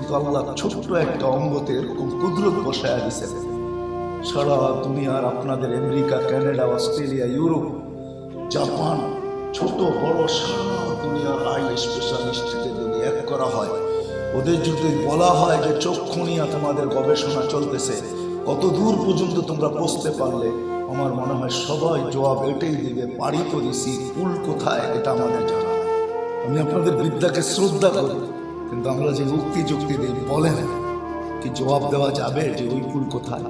কিন্তু আল্লাহ ছোট্ট একটা অঙ্গতে এরকম কুদরত বসায় দিয়েছেন। সারা দুনিয়ার আপনাদের America, Canada, Australia, Europe, Japan, ছোট বড় সারা দুনিয়ার আই স্পেশালিস্টদের যদি এক করা হয়, ওদের যদি বলা হয় যে চক্ষু নিয়ে তোমাদের গবেষণা চলতেছে, কত দূর পর্যন্ত তোমরা পৌঁছতে পারলে, আমার মনে হয় সবাই জবাব এটাই দিবে, পারি তো দিছি, কুল কোথায় এটা আমাদের জানা। আমি আপনাদের বিদ্যাকে শ্রদ্ধা করি, কিন্তু আমরা যে যুক্তি দিই, বলেন কি জবাব দেওয়া যাবে যে ওই কুল কোথায়?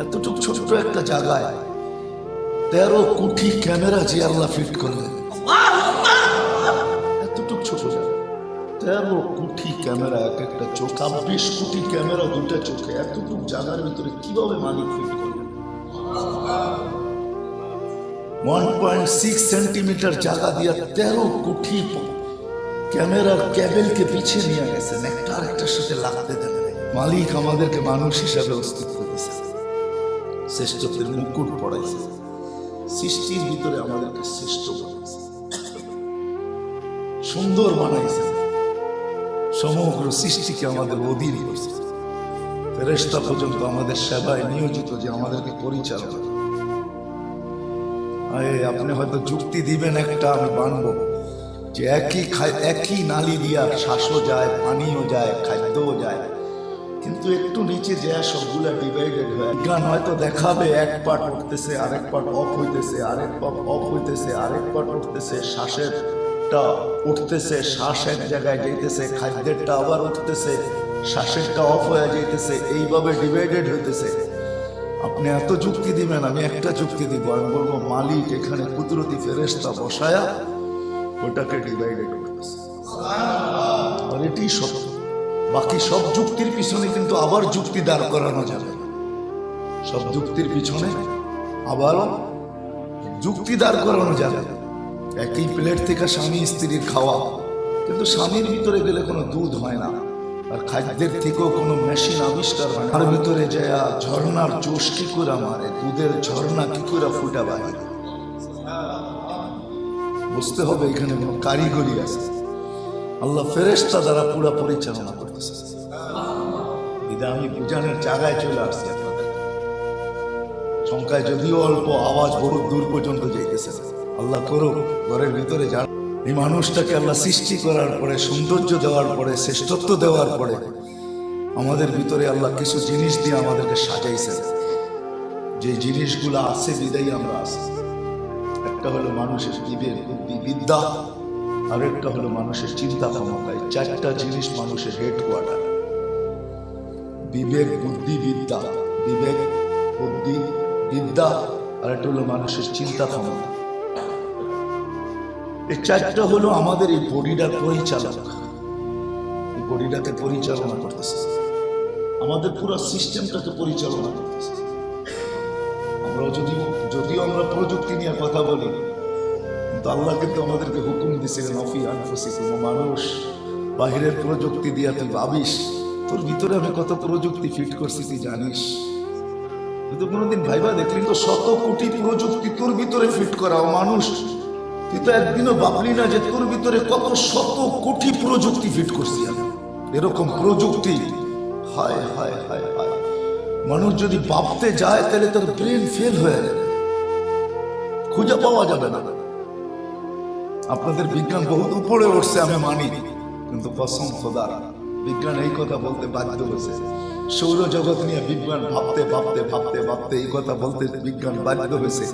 এতটুকু ছোট্ট একটা জায়গায় 13 কোটি ক্যামেরা যে আল্লাহ ফিট করলেন, এতটুকু ছোট জায়গা, 13 কোটি ক্যামেরা, এক একটা চোখ, 20 কোটি ক্যামেরা দুটা চোখে, এতটুকু জায়গার ভিতরে কিভাবে মালিক ফিট করলেন? 1.6 সেন্টিমিটার জায়গা দিয়া 13 কোটি ক্যামেরার ক্যাবেলকে পিছিয়ে নিয়ে গেছেন, একটা আরেকটার সাথে লাগতে দেন। মালিক আমাদেরকে মানুষ হিসাবে অস্তিত্ব দিয়েছে, শ্রেষ্ঠত্বের মুকুট পড়াইছে, সৃষ্টির ভিতরে আমাদেরকে শ্রেষ্ঠ বানাইছে, সুন্দর বানাইছে, সমগ্র সৃষ্টিকে আমাদের অধীন করছে, ফেরেশতা পর্যন্ত আমাদের সেবায় নিয়োজিত যে আমাদেরকে পরিচালনা। আপনি হয়তো যুক্তি দিবেন একটা, আমি মানবো যে একই নালী দিয়া শ্বাসও যায়, পানিও যায়, খাদ্যও যায়, কিন্তু একটু নিচে যায় সবগুলা ডিভাইডেড হয়। বিজ্ঞান হয়তো দেখাবে এক পার্ট উঠতেছে, আরেক পার্ট অফ হইতেছে, আরেক পার্ট অফ হইতেছে, আরেক পার্ট উঠতেছে, শ্বাসেরটা উঠতেছে, শ্বাস এক জায়গায় যাইতেছে, খাদ্যেরটা আবার উঠতেছে, শ্বাসেরটা অফ হয়ে যাইতেছে, এইভাবে ডিভাইডেড হইতেছে। আপনি এত যুক্তি দিবেন, আমি একটা যুক্তি দিব, আমি বলবো মালিক এখানে কুদরতি ফেরেশতা বসায়া ওটাকে ডিভাইডেড করতেছে, আর এটাই সত্য। বাকি সব যুক্তির পিছনে কিন্তু আবার যুক্তি দাঁড় করানো যাবে, সব যুক্তির পিছনে আবারও যুক্তি দাঁড় করানো যাবে। একই প্লেট থেকে স্বামী স্ত্রীর খাওয়া, কিন্তু স্বামীর ভিতরে গেলে কোনো দুধ হয় না, আর খাদ্যের থেকেও কোনো মেশিন আবিষ্কার হয় না। আর ভিতরে যায় ঝর্ণার জোশ কি করে মারে, দুধের ঝর্ণা কি করে ফুটা বাড়ে, বুঝতে হবে এখানে কোনো কারিগরি আছে। আল্লাহ ফেরেশতা দ্বারা পুরা পরিচালনা করতেছে। আমি বুঝানোর জায়গায় চলে আসছি আপনাদের, সংখ্যায় যদিও অল্প, আওয়াজ বহু দূর পর্যন্ত যাইতেছে। আল্লাহ করুক ঘরের ভিতরে যান। এই মানুষটাকে আল্লাহ সৃষ্টি করার পরে, সৌন্দর্য দেওয়ার পরে, শ্রেষ্ঠত্ব দেওয়ার পরে, আমাদের ভিতরে আল্লাহ কিছু জিনিস দিয়ে আমাদেরকে সাজাইছেন, যে জিনিসগুলো আছে বিদায়ী আমরা আছি। একটা হলো মানুষের বিবেক, বুদ্ধি, বিদ্যা, আর একটা হলো মানুষের চিন্তা ক্ষমতা। এই 4টা জিনিস মানুষের হেডকোয়ার্টার। বিবেক, বুদ্ধি, বিদ্যা, বিবেক, বুদ্ধি, বিদ্যা, আর একটা হলো মানুষের চিন্তা ক্ষমতা। এই 4টা হলো আমাদের এই বডিটার পরিচালক, এই বডিটাকে পরিচালনা করতেছে, আমাদের পুরো সিস্টেমটাকে পরিচালনা করতেছে। আমরা যদিও আমরা প্রযুক্তি নিয়ে কথা বলি, কিন্তু আল্লাহ কিন্তু আমাদেরকে হুকুম দিয়েছিলেন, অফি আনফুসিকুম, মানুষ বাহিরের প্রযুক্তি দিয়ে তুই ভাবিস তোর ভিতরে আমি কত প্রযুক্তি ফিট করছি তুই জানিস? কিন্তু কোনোদিন ভাইবা দেখলি তো 100 কোটি প্রযুক্তি তোর ভিতরে ফিট করা মানুষ, তুই তো একদিনও ভাবলি না যে তোর ভিতরে কত 100 কোটি প্রযুক্তি ফিট করছি আমি। এরকম প্রযুক্তি হায় হায় হায় হায়, মানুষ যদি ভাবতে যায় তাহলে তার ব্রেন ফেল হয়ে যাবে, খুঁজে পাওয়া যাবে না। আপনাদের বিজ্ঞান বহুত উপরে উঠছে আমি মানি, কিন্তু কসম খোদার বিজ্ঞান এই কথা বলতে বাধ্য হয়েছে। সৌরজগৎ নিয়ে বিজ্ঞান ভাবতে ভাবতে ভাবতে ভাবতে এই কথা বলতে বিজ্ঞান বাধ্য হয়েছে।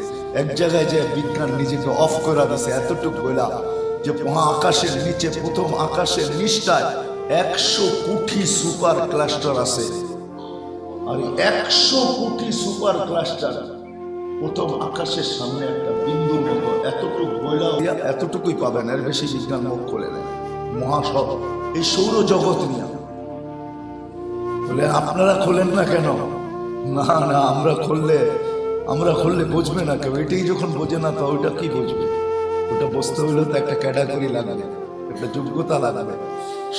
এক জায়গায় যে বিজ্ঞান নিজেকে অফ করে দিছে, এতটুকু বলা যে মহাকাশের নিচে, প্রথম আকাশের নিচটায় 100 কোটি সুপার ক্লাস্টার আছে, আর 100 কোটি সুপার ক্লাস্টার প্রথম আকাশের সামনে একটা বিন্দুর মতো, এতটুকু বইলা এতটুকুই পাবেন, এর বেশি বিজ্ঞান মুখ খোলে নেয়। মহাসব এই সৌরজগৎ নিয়ে বলে আপনারা খোলেন না কেন? না না, আমরা খুললে বুঝবে না কেউ। এটাই যখন বোঝে না তো ওইটা কি বুঝবে? ওটা বুঝতে হলে তো একটা ক্যাটাগরি লাগবে, একটা যোগ্যতা লাগবে।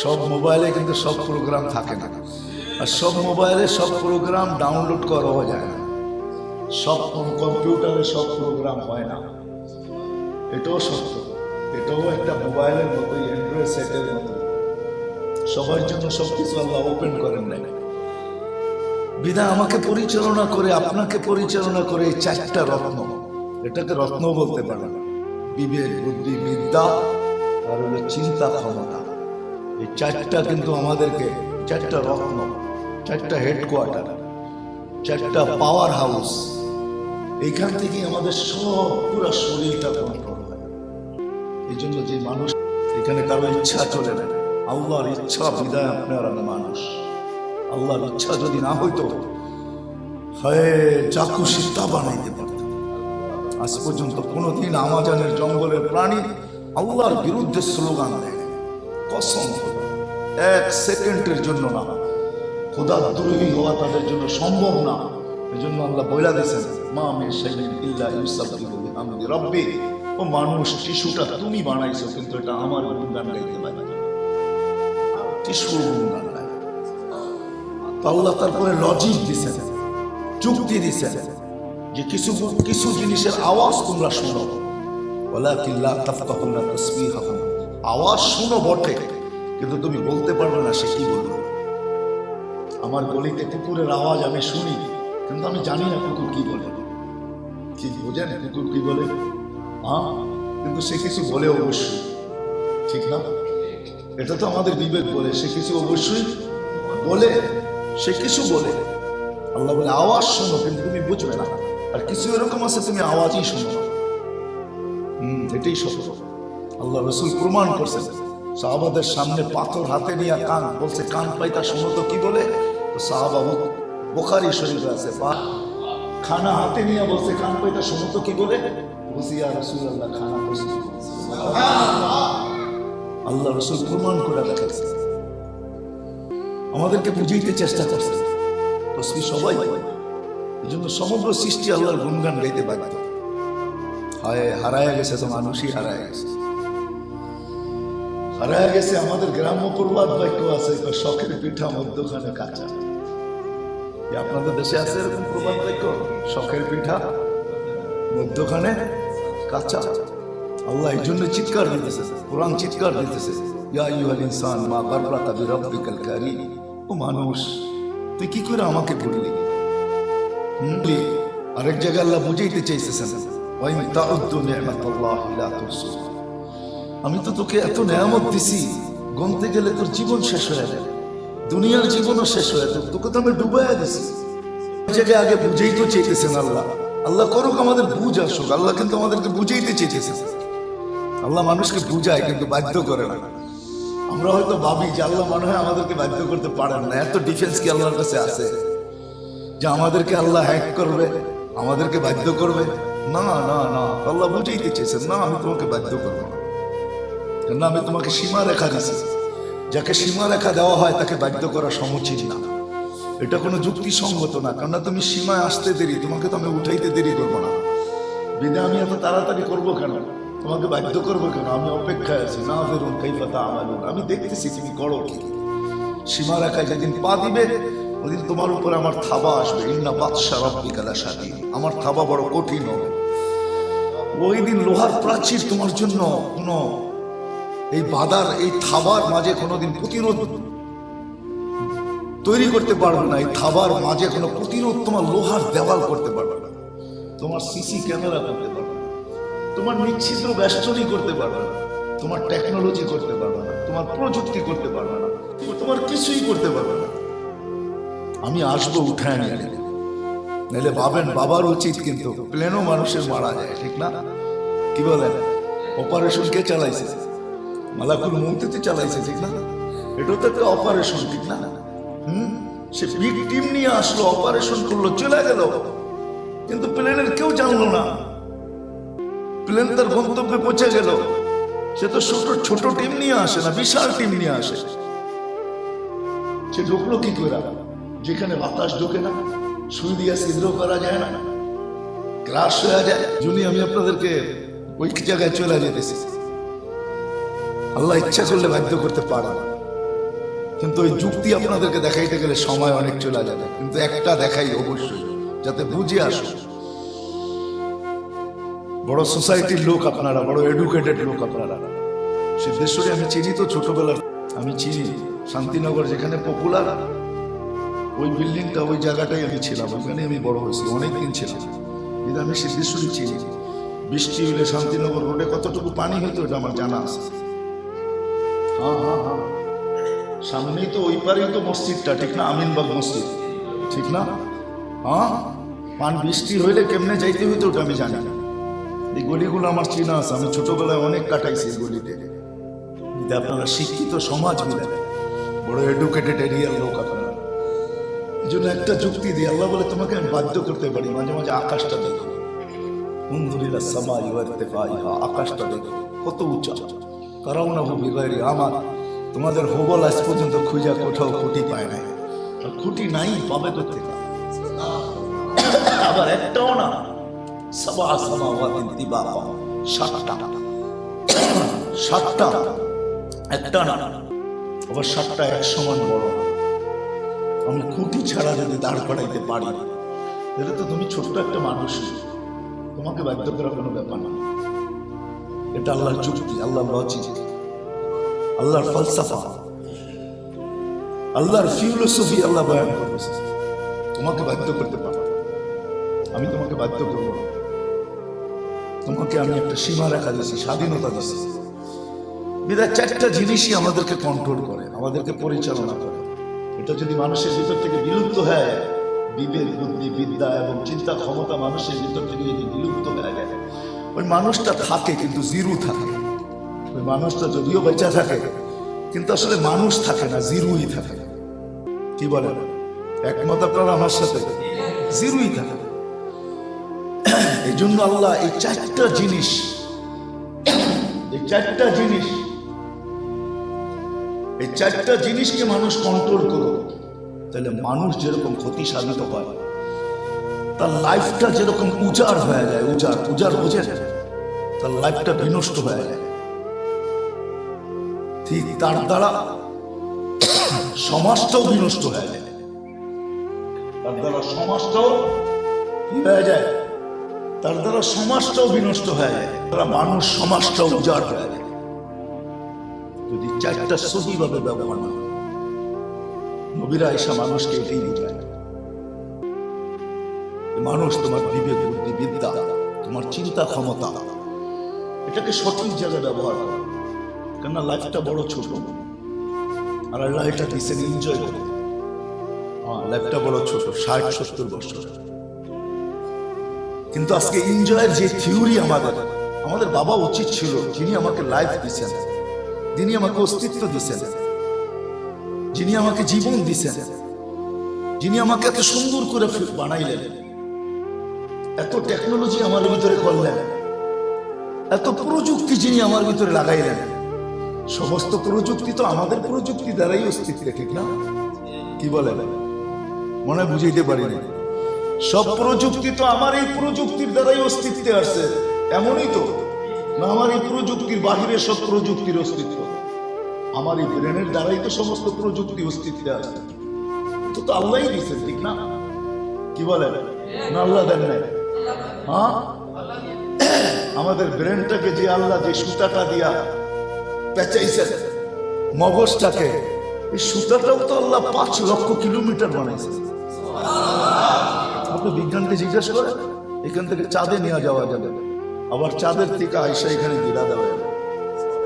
সব মোবাইলে কিন্তু সব প্রোগ্রাম থাকে না, আর সব মোবাইলে সব প্রোগ্রাম ডাউনলোড করাও যায় না, সব কম্পিউটারে সব প্রোগ্রাম হয় না। এটাও সত্য, এটাও একটা মোবাইলের মতোই, অ্যান্ড্রয়েড সেটের মতো। সবার জন্য সবকিছু আল্লাহ ওপেন করেন নাই। বিধায় আমাকে পরিচালনা করে, আপনাকে পরিচালনা করে এই চারটা রত্ন, এটাকে রত্ন বলতে পারেন, বিবেক, বুদ্ধি, বিদ্যা আর হলো চিন্তা ক্ষমতা। এই চারটা কিন্তু আমাদেরকে, চারটা রত্ন, চারটা হেডকোয়ার্টার, চারটা পাওয়ার হাউস, এইখান থেকে আমাদের সব পুরো শরীরটা কন্ট্রোল হয়। এই জন্য যে মানুষ, এখানে কারো ইচ্ছা চলে না, আল্লাহর ইচ্ছা বিধায় আপনার আমি মানুষ। আল্লাহর ইচ্ছা যদি না হইতো, হয় যা খুশি তা বানাইতে পারত। আজ পর্যন্ত কোনোদিন আমাজনের জঙ্গলের প্রাণী আল্লাহর বিরুদ্ধে স্লোগান দেয়, কসম খোদা, এক সেকেন্ডের জন্য না। খোদা দ্রোহী হওয়া তাদের জন্য সম্ভব না। এই জন্য আল্লাহ বইলা দিয়েছেন, মা মিন শাইইন ইল্লা ইউসাব্বিহু বিহামদি রাব্বি। ও মানুষ, টিস্যুটা তুমি বানাইছো, কিন্তু এটা আমার গুণগান গাইতে পারে, টিস্যু গুণগান গায়। আল্লাহ তারপরে লজিক দিছেন, যুক্তি দিছেন যে কিছু কিছু জিনিসের আওয়াজ তোমরা শোনো, ওয়ালাকিন লা তাফকাহুনা তাসবিহাহুম, আওয়াজ শোনো বটে, কিন্তু তুমি বলতে পারবে না সে কি বলবে। আমার গলিতে কুকুরের আওয়াজ আমি শুনি, কিন্তু আমি জানি না কুকুর কি বলে। কি বোঝেন কুকুর কি বলে? হ্যাঁ, কিন্তু সে কিছু বলে অবশ্যই, ঠিক না? এটা তো আমাদের বিবেক বলে সে কিছু অবশ্যই বলে, সে কিছু বলে। আল্লাহ বলে আওয়াজ শোনো, কিন্তু তুমি বুঝবে না। আর কিছু এরকম আছে তুমি আওয়াজই শোনো না। এটাই সত্য। আল্লাহ রসুল প্রমাণ করছেন, সাহাবাদের সামনে পাথর হাতে নিয়ে কান বলছে, কান পাইতা শোনো তো কি বলে। তো সাহাবা, বুখারী শরীফে আছে, খানা হাতে নিয়ে বলছে, কান পাইতা শোনো তো কি বলে। বলছি, ইয়া রাসূলুল্লাহ, খানা প্রস্তুত। আল্লাহ রসুল প্রমাণ করে দেখাচ্ছে, আমাদেরকে বুঝাইতে চেষ্টা করছে। তসবিহ সবাই, এই জন্য সমগ্র সৃষ্টি আল্লাহর গুণগান গাইতে বাধ্য। হায়, হারায় গেছে তো মানুষই হারায় গেছে, হারায় গেছে। আমাদের গ্রাম্য প্রবাদ বাক্য আছে, শখের পিঠা মধ্যখানে কাঁচা। আপনাদের দেশে আছে এরকম প্রবাদ বাক্য, শখের পিঠা মধ্যখানে কাঁচা। আল্লাহ এই জন্য চিৎকার দিতেছে, কোরআন চিৎকার দিতেছে, ইয়া আইয়ুহাল ইনসান মা গাররাকা বিরাব্বিকাল কারীম। ও মানুষ, তুই কি করে আমাকে ভুললি? আরেক জায়গায় আল্লাহ বুঝাইতে চাইতেছেন, ওয়া ইন তাউদ্দু নি'মাতাল্লাহি লা তুহসুহা। আমি তো তোকে এত নেয়ামত দিছি, গুনতে গেলে তোর জীবন শেষ হয়ে যাবে, দুনিয়ার জীবনও শেষ হয়ে যাবে। তোকে তো আমি ডুবাইয়া দিছি। জায়গায় আগে বুঝাইতে চাইতেছেন আল্লাহ। আল্লাহ করুক আমাদের বুঝ আসুক, আল্লাহ কিন্তু আমাদেরকে বুঝাইতে চাইতেছেন। আল্লাহ মানুষকে বুঝায়, কিন্তু বাধ্য করে না। আমরা হয়তো ভাবি যে আল্লাহ মনে হয় আমাদেরকে বাধ্য করতে পারেন না। এত ডিফেন্স কি আল্লাহর কাছে আছে যে আমাদেরকে আল্লাহ হ্যাক করবে, আমাদেরকে বাধ্য করবে? না না না, আল্লাহ বুঝাইতে চেয়েছেন, না আমি তোমাকে বাধ্য করবো না, কেন আমি তোমাকে সীমা রেখা দিছি। যাকে সীমা রেখা দেওয়া হয় তাকে বাধ্য করা সমুচিত না, এটা কোনো যুক্তিসঙ্গত না। কেননা তুমি সীমায় আসতে দেরি, তোমাকে তো আমি উঠাইতে দেরি করবো না। বিদে আমি এত তাড়াতাড়ি করবো কেন, তোমাকে বাধ্য করবো কেন? আমি অপেক্ষায় আছি, না বেরুন কাইফা তা'মালুন, আমি দেখতেছি তুমি করো কি। সীমা রেখায় যেদিন পা দিবে, ওদিন তোমার উপরে আমার থাবা আসবে। ইন্না বাতশা রাব্বিকা লাশাদীদ, আমার থাবা বড় কঠিন হবে। ওই দিন লোহার প্রাচীর তোমার জন্য কোনো, এই বাধার, এই থাবার মাঝে কোনোদিন প্রতিরোধ তৈরি করতে পারবে না। এই থাবার মাঝে কোনো প্রতিরোধ, তোমার লোহার দেওয়াল করতে পারবে না, তোমার সিসি ক্যামেরা করতে পারবে না, তোমার নিচ্ছিদ্র বেষ্টনী করতে পারবে না, তোমার টেকনোলজি করতে পারবে না, তোমার প্রযুক্তি করতে পারবে না, তোমার কিছুই করতে পারবে না। আমি আসবো উঠায় নিয়ে, নাহলে ভাবেন বাবার উচিত, কিন্তু প্লেনও মানুষের মারা যায়, ঠিক না? কি বলেন? অপারেশন কে চালাইছে? মালাকুল মউতকে চালাইছে, ঠিক না? এটাও তো একটা অপারেশন, ঠিক না? সে বিগ টিম নিয়ে আসলো, অপারেশন করলো, চলে গেল, কিন্তু প্লেনের কেউ জানলো না। প্লেন তার গন্তব্যে পৌঁছে গেল। সে তো ছোট টিম নিয়ে আসে না, বিশাল টিম নিয়ে আসে। সে ঢুকলো কি করে? যেখানে বাতাস ঢোকে না, সুই দিয়ে ছিদ্র করা যায় না, ক্রাশ হয়ে যায়। যদি আমি আপনাদেরকে ওই জায়গায় চলে যেতেছি, আল্লাহ ইচ্ছা করলে বাধ্য করতে পারে, কিন্তু ওই যুক্তি আপনাদেরকে দেখাইতে গেলে সময় অনেক চলে যাবে। কিন্তু একটা দেখাই অবশ্যই, যাতে বুঝে আসো। বড় সোসাইটির লোক আপনারা, বড় এডুকেটেড লোক আপনারা। সিদ্ধেশ্বরী আমি চিনি তো ছোটবেলার, আমি চিনি। শান্তিনগর যেখানে পপুলার, ওই বিল্ডিংটা, ওই জায়গাটাই আমি ছিলাম, ওইখানে আমি বড় হয়েছি, অনেকদিন ছিলাম। কিন্তু আমি সিদ্ধেশ্বরী চিনি। বৃষ্টি হলে শান্তিনগর রোডে কতটুকু পানি হতো এটা আমার জানা আছে। হ্যাঁ হ্যাঁ হ্যাঁ, সামনেই তো, ওই পারেই তো মসজিদটা, ঠিক না? আমিনবাগ মসজিদ, ঠিক না? হ্যাঁ, বৃষ্টি হইলে কেমনে যাইতে হইতো ওটা আমি জানি না। এই গলিগুলো আমার চেনা আছে, আমি ছোটবেলায় অনেক কাটাইছি এই গলিতে। আপনারা শিক্ষিত সমাজ মিলে, বড় এডুকেটেড এরিয়ার লোক আপনারা। এই জন্য একটা যুক্তি দিই, আল্লাহ বলে তোমাকে আমি বাধ্য করতে পারি মাঝে মাঝে আকাশটা দেখো। উনজুরিলা সামাই ওয়া ইরতিফাইহা, আকাশটা দেখো কত উঁচা। কারাউনাহু বিগাইরি আমাল, তোমাদের হোবল আজ পর্যন্ত খুঁজা কোথাও খুঁটি পায় নাই। আর খুঁটি নাই, পাবে করতে আবার একটাও না, সাবা সামাওয়াতিন তিবাকা, সাতটা, একটা না, আবার সাতটা এক সমান বড়। আমি খুঁটি ছাড়া যদি দাঁড় করাইতে পারি, তাহলে তো তুমি ছোট্ট একটা মানুষ, তোমাকে বাধ্য করার কোনো ব্যাপার না। এটা আল্লাহর যুক্তি, আল্লাহর লজিক, আল্লাহর ফলসাফা, আল্লাহর ফিলোসফি আল্লাহ বয়ান করতেছে। তোমাকে বাধ্য করতে পারো, আমি তোমাকে বাধ্য করবো না। তোমাকে আমি একটা সীমা রেখা দিয়েছি, স্বাধীনতা দিয়েছি। বিধায় চারটা জিনিসই আমাদেরকে কন্ট্রোল করে, আমাদেরকে পরিচালনা করে। এটা যদি মানুষের ভিতর থেকে বিলুপ্ত হয়, বিবেক, বুদ্ধি, বিদ্যা এবং চিন্তা ক্ষমতা মানুষের ভিতর থেকে যদি বিলুপ্ত হয়ে যায়, ওই মানুষটা থাকে কিন্তু জিরু থাকে। ওই মানুষটা যদিও বেঁচে থাকে কিন্তু আসলে মানুষ থাকে না, জিরুই থাকে। কি বলেন, একমত আপনারা আমার সাথে? জিরুই থাকে। এই জন্য আল্লাহ এই চারটা জিনিসকে মানুষ কন্ট্রোল করো, তাহলে মানুষ যেরকম ক্ষতি সাধিত হয়, তার লাইফটা যেরকম উজাড় হয়ে যায়, উজাড় বুঝে যায়, তার লাইফটা বিনষ্ট হয়ে যায়। ঠিক তার দ্বারা সমাজটাও বিনষ্ট হয়ে যায়, তার দ্বারা সমাজটাও কি হয়ে যায়, তার দ্বারা সমাজটাও বিনষ্ট হয়ে যায়, তারা মানুষ সমাজটাও উজাড় হয়ে যায়। যদি চারটা সহিভাবে ব্যবহার না, নবীরা এসা মানুষকে এটাই বুঝায়। মানুষ তোমার বিবেক, বুদ্ধি, বিদ্যা, তোমার চিন্তা ক্ষমতা, এটাকে সঠিক জায়গায় ব্যবহার করো। কেননা লাইফটা বড় ছোট, আর আল্লাহ এটা দিচ্ছেন এনজয় করে। লাইফটা বড় ছোট, 60-70 বছর। কিন্তু আজকে এনজয়ের যে থিওরি আমাদের বাবা উচিত ছিল, যিনি আমাকে লাইফ দিচ্ছেন, যিনি আমাকে অস্তিত্ব দিচ্ছেন, যিনি আমাকে জীবন দিচ্ছেন, যিনি আমাকে এত সুন্দর করে বানাইলেন, এত টেকনোলজি আমার ভিতরে করলেন, এত প্রযুক্তি যিনি আমার ভিতরে লাগাইলেন, সমস্ত প্রযুক্তি তো আমাদের প্রযুক্তি দ্বারাই অস্তিত্ব, ঠিক না? কি বলেন, মনে বুঝাইতে পারিনি? সব প্রযুক্তি তো আমার এই প্রযুক্তির দ্বারাই অস্তিত্বে আসছে, এমনই তো না? আমার এই প্রযুক্তির বাহিরে সব প্রযুক্তির অস্তিত্ব, আমার এই ব্রেনের দ্বারাই তো সমস্ত প্রযুক্তি অস্তিত্বে আসছে। তো আল্লাহই দিচ্ছেন, ঠিক না? কি বলেন, না আল্লাহ দেন নাই? হ্যাঁ, আমাদের ব্রেনটাকে যে আল্লাহ যে সুতাটা দিয়া পেঁচাইছেন, মগজটাকে, এই সুতাটাও তো আল্লাহ 5 লক্ষ কিলোমিটার বানাইছে। আপনি বিজ্ঞানকে জিজ্ঞাসা করেন, এখান থেকে চাঁদে নিয়ে যাওয়া যাবে, আবার চাঁদের থেকে আইসা এখানে গিরা দেওয়া যাবে।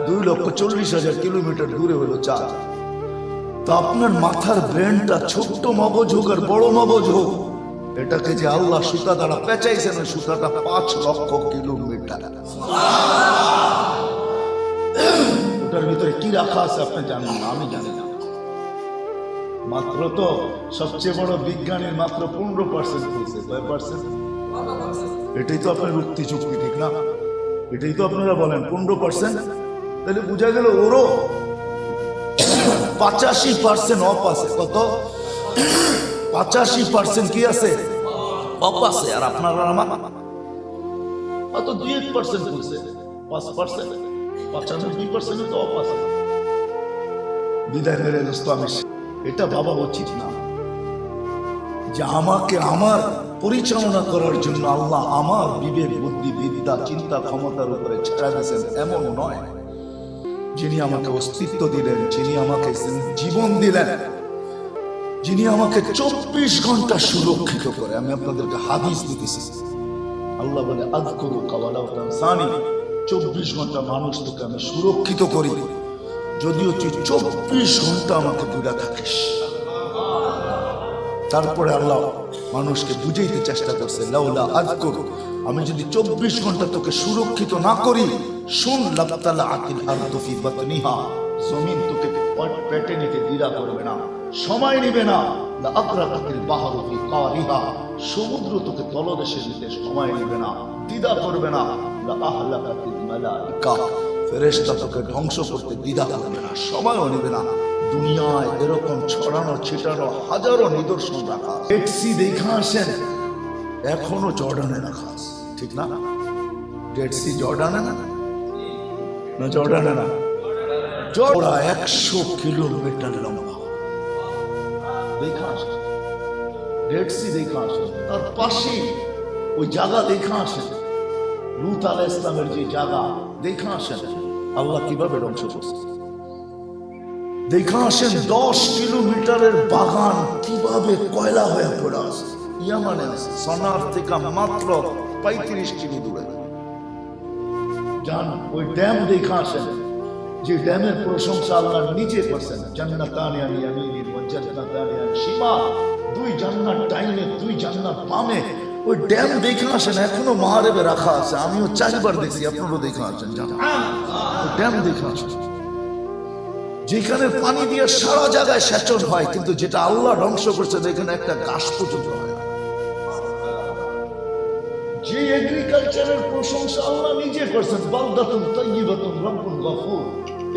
2,40,000 কিলোমিটার দূরে হলো চাঁদ। তো আপনার মাথার ব্রেনটা ছোট্ট মগজ হোক আর বড় মগজ হোক, এটাকে যে আল্লাহ সুতা দ্বারা পেঁচাইছেন, সুতাটা 5 লক্ষ কিলোমিটার। ওটার ভিতরে কি রাখা আছে আপনি জানেন না, আমি জানি না। মাত্র তো সবচেয়ে বড় বিজ্ঞানীর মাত্র 15% বলছে। কয় পার্সেন্ট? এটাই তো আপনার উক্তি চুক্তি, ঠিক না? এটাই তো আপনারা বলেন 15%। তাহলে বোঝা গেল ওরও 85% অফ আছে। কত? 85% কি আছে? অফ আছে। আর আপনারা আমার অত 2-1% বলছে, 5%, 95% তো অফ আছে। বিদায় মেরে দোস্ত, আমি এটা ভাবা উচিত না যে আমাকে আমার পরিচালনা করার জন্য আল্লাহ আমার বিবেক, বুদ্ধি, বিদ্যা, চিন্তা ক্ষমতার উপরে ছেড়ে দিয়েছেন, এমন নয়। যিনি আমাকে অস্তিত্ব দিলেন, যিনি আমাকে জীবন দিলেন, যিনি আমাকে 24 ঘন্টা সুরক্ষিত করে। আমি আপনাদেরকে হাদিস দিতেছি, আল্লাহ বলে আযকুরুকা ওয়ালাউ তানসানি, 24 ঘন্টা মানুষ তোকে আমি সুরক্ষিত করি, যদিও তুই 24 ঘন্টা আমাকে দূরে থাকিস। তারপরে আল্লাহ মানুষকে বুঝাইতে চেষ্টা করছে, লাউলা আযকুর, আমি যদি 24 ঘন্টা তোকে সুরক্ষিত না করি, শুন লাবতালা আতিল আরদু ফি বাতনিহা, জমিন তোকে পেটে নিতে দ্বিধা করবে না, সময় নেবে না। লা আগরাকাতিল বাহরু ফি কারিহা, সমুদ্র তোকে তলদেশে নিতে সময় নেবে না, দ্বিধা করবে না। লা আহলাকাতিল মালাইকা, ফেরেশতা তোকে ধ্বংস করতে দ্বিধা করবে না, সময়ও নেবে না। দুনিয়ায় এরকম ছড়ানো ছিটানো হাজারো নিদর্শন রাখা। ডেড সি দেখা আসেন, এখনো জর্ডানে রাখা আছে, ঠিক না? ডেড সি জর্ডানে না, না জর্ডানে না, জর্ডা 100 কিলোমিটার লম্বা। দেখা আসেন ডেড সি দেখা আসেন, তার পাশে ওই জায়গা দেখা আসেন, লূত আলাইহিস সালামের যে জায়গা দেখা আসেন, আল্লাহ কিভাবে ধ্বংস করছে দেখা আসেন। 10 কিলোমিটারের বাগান কিভাবে কয়লা হয়ে পড়ে আছে, ইয়ামানে আছে, সনার থেকে মাত্র 35 কিলো দূরে। যান ওই ড্যাম দেখা আসেন, যে ড্যামের প্রশংসা আল্লাহ নিজে করছেন, জান্নাতানি আন ইয়ামিনিন ওয়া জান্নাতানি আন শিমাল, 2 জান্নাত ডাইনে 2 জান্নাত বামে। ওই ড্যাম দেখে আসেন, এখনো মাহরেবে রাখা আছে, আমিও 4 বার দেখছি, আপনারও দেখে আসেন। জান ওই ড্যাম দেখে আসেন, যেখানে পানি দিয়ে সারা জায়গায় সেচন হয়, কিন্তু যেটা আল্লাহ ধ্বংস করছেন এখানে একটা গাছ পর্যন্ত হয় না। যে এগ্রিকালচারের প্রশংসা আল্লাহ নিজে করছেন, বালদাতুন তাইয়্যিবাতুন রাব্বুন গফুর,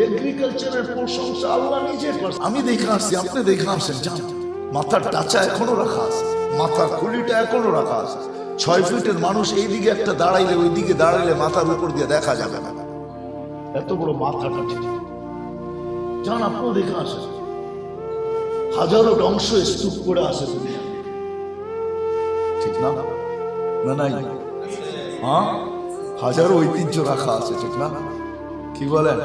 এগ্রিকালচারের প্রশংসা আল্লাহ নিজে করছেন। আমি দেখে আসছি, আপনি দেখে আসেন। যান মাথার টাচা এখনো রাখা আছে, মাথার খুলিটা এখনো রাখা আছে। 6 ফিটের মানুষ এইদিকে একটা দাঁড়াইলে ওইদিকে দাঁড়াইলে মাথার উপর দিয়ে দেখা যাবে না, এত বড় মাথা টাচা। যান আপনিও দেখে আসেন, হাজারো ধ্বংস স্তূপ করে আসে দুনিয়া, ঠিক না? না নাই? হ্যাঁ, হাজারো ঐতিহ্য রাখা আছে, ঠিক না? কি বলেন?